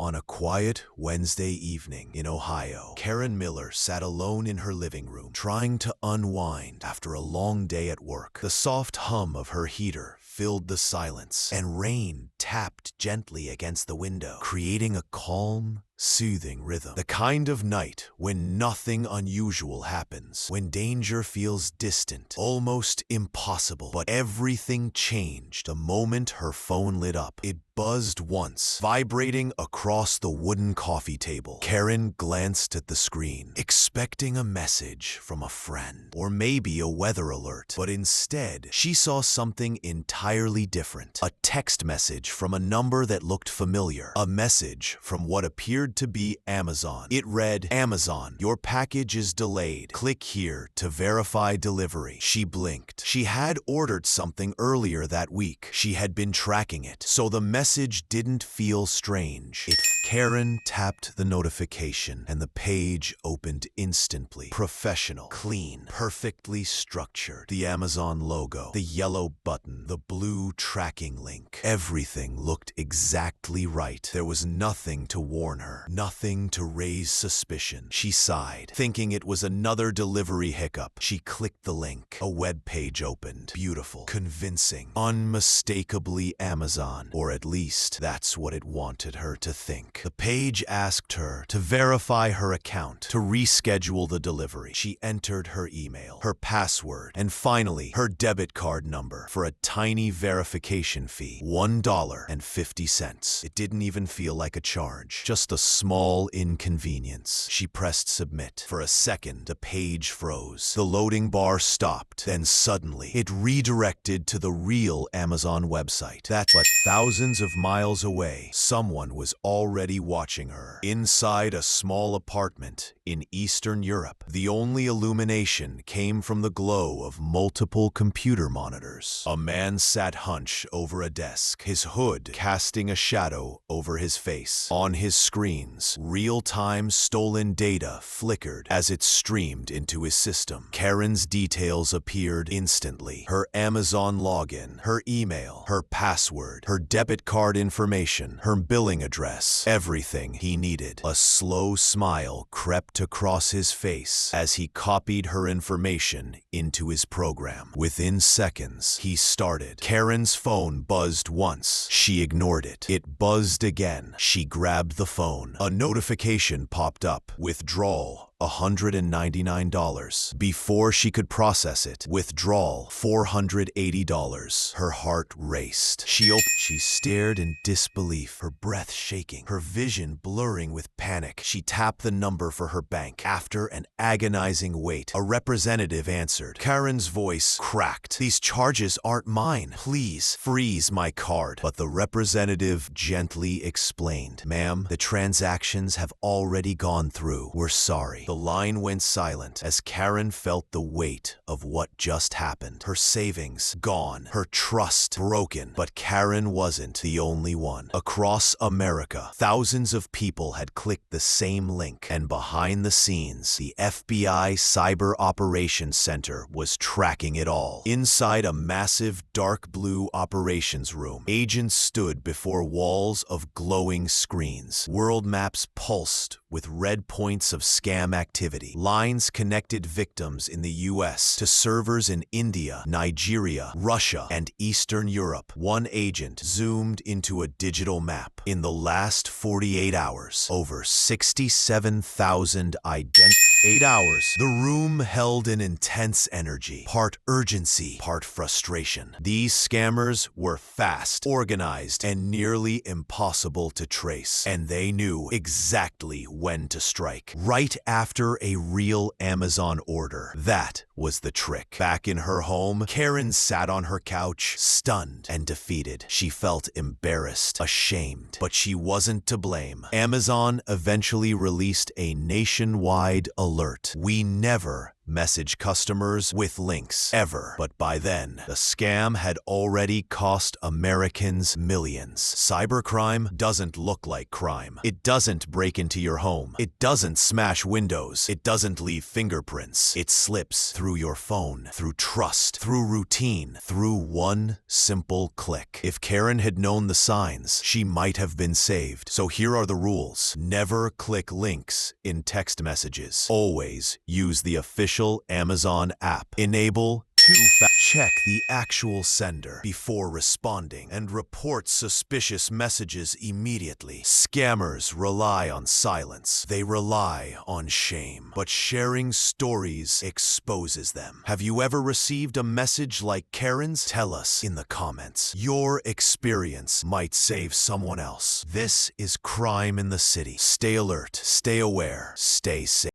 On a quiet Wednesday evening in Ohio, Karen Miller sat alone in her living room, trying to unwind after a long day at work. The soft hum of her heater filled the silence, and rain tapped gently against the window, creating a calm, soothing rhythm. The kind of night when nothing unusual happens, when danger feels distant, almost impossible. But everything changed the moment her phone lit up. It buzzed once, vibrating across the wooden coffee table. Karen glanced at the screen, expecting a message from a friend, or maybe a weather alert. But instead, she saw something entirely different. A text message from a number that looked familiar. A message from what appeared to be Amazon. It read, "Amazon, your package is delayed. Click here to verify delivery." She blinked. She had ordered something earlier that week. She had been tracking it, so the message didn't feel strange. Karen tapped the notification, and the page opened instantly. Professional, clean, perfectly structured. The Amazon logo, the yellow button, the blue tracking link. Everything looked exactly right. There was nothing to warn her, nothing to raise suspicion. She sighed, thinking it was another delivery hiccup. She clicked the link. A web page opened. Beautiful, convincing, unmistakably Amazon, or at least that's what it wanted her to think. The page asked her to verify her account, to reschedule the delivery. She entered her email, her password, and finally her debit card number for a tiny verification fee, $1.50. It didn't even feel like a charge, just a small inconvenience. She pressed submit. For a second, the page froze. The loading bar stopped. Then suddenly, it redirected to the real Amazon website. But thousands of miles away, someone was already watching her. Inside a small apartment in Eastern Europe, the only illumination came from the glow of multiple computer monitors. A man sat hunched over a desk, his hood casting a shadow over his face. On his screens, real-time stolen data flickered as it streamed into his system. Karen's details appeared instantly. Her Amazon login, her email, her password, her debit card information, her billing address, everything he needed. A slow smile crept across his face as he copied her information into his program. Within seconds, he started. Karen's phone buzzed once. She ignored it. It buzzed again. She grabbed the phone. A notification popped up. Withdrawal, $199. Before she could process it, withdrawal, $480. Her heart raced. She stared in disbelief, her breath shaking, her vision blurring with panic. She tapped the number for her bank. After an agonizing wait, a representative answered. Karen's voice cracked. "These charges aren't mine. Please freeze my card." But the representative gently explained, "Ma'am, the transactions have already gone through. We're sorry." The line went silent as Karen felt the weight of what just happened. Her savings gone, her trust broken. But Karen wasn't the only one. Across America, thousands of people had clicked the same link, and behind the scenes, the FBI Cyber Operations Center was tracking it all. Inside a massive dark blue operations room, agents stood before walls of glowing screens. World maps pulsed with red points of scam activity. Lines connected victims in the US to servers in India, Nigeria, Russia, and Eastern Europe. One agent zoomed into a digital map. In the last 48 hours, over 67,000 identities. 8 hours. The room held an intense energy, part urgency, part frustration. These scammers were fast, organized, and nearly impossible to trace. And they knew exactly when to strike. Right after a real Amazon order. That was the trick. Back in her home, Karen sat on her couch, stunned and defeated. She felt embarrassed, ashamed, but she wasn't to blame. Amazon eventually released a nationwide alert. "We never message customers with links ever. But by then, the scam had already cost Americans millions. Cybercrime doesn't look like crime. It doesn't break into your home. It doesn't smash windows. It doesn't leave fingerprints. It slips through your phone, through trust, through routine, through one simple click. If Karen had known the signs, she might have been saved. So here are the rules. Never click links in text messages. Always use the official Amazon app. Enable two-factor. Check the actual sender before responding and report suspicious messages immediately. Scammers rely on silence. They rely on shame. But sharing stories exposes them. Have you ever received a message like Karen's? Tell us in the comments. Your experience might save someone else. This is Crime in the City. Stay alert, stay aware, stay safe.